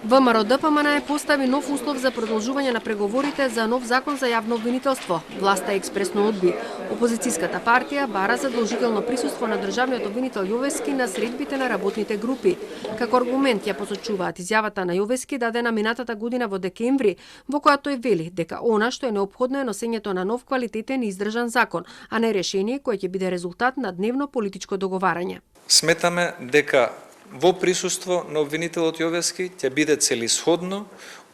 ВМРО-ДПМН постави нов услов за продолжување на преговорите за нов закон за јавно обвинителство. Власта експресно одби. Опозицијската партија бара задолжително присуство на државниот обвинител Јовески на средбите на работните групи. Како аргумент ја посочуваат изјавата на Јовески дадена минатата година во декември, во која тој вели дека она што е неопходно е носењето на нов квалитетен и издржан закон, а не решение кое ќе биде резултат на дневно политичко договарање. Сметаме дека во присуство на обвинителот Јовески ќе биде целисходно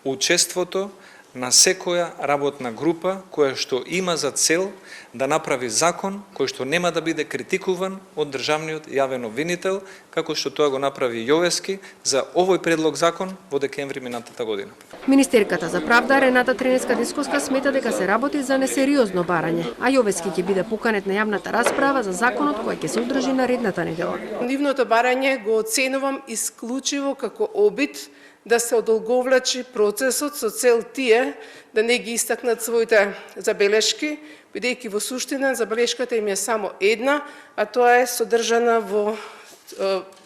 учеството на секоја работна група која што има за цел да направи закон кој што нема да биде критикуван од државниот јавен обвинител, како што тоа го направи Јовески за овој предлог закон во декември минатата година. Министерката за правда Рената Тренеска-Дисковска смета дека се работи за несериозно барање, а Јовески ќе биде поканет на јавната расправа за законот кој ќе се одржи наредната недела. Нивното барање го оценувам исклучиво како обид да се одолговлачи процесот со цел тие да не ги истакнат своите забелешки, бидејќи во суштина забелешката им е само една, а тоа е содржана во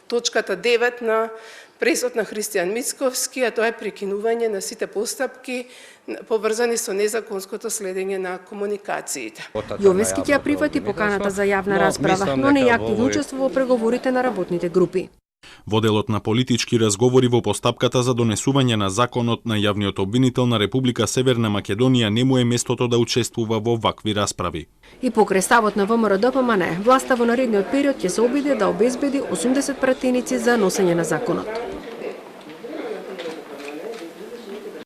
точката 9 на пресод на Христијан Мицковски, а тоа е прекинување на сите постапки поврзани со незаконското следење на комуникациите. Јовески ќе ја прифати поканата за јавна расправа, но не ја активно учествува во преговорите на работните групи. Во делот на политички разговори во постапката за донесување на законот на јавниот обвинител на Република Северна Македонија не му е местото да учествува во вакви расправи. И покрај ставот на ВМРО-ДПМН, власта во наредниот период ќе се обиде да обезбеди 80 пратеници за носење на законот.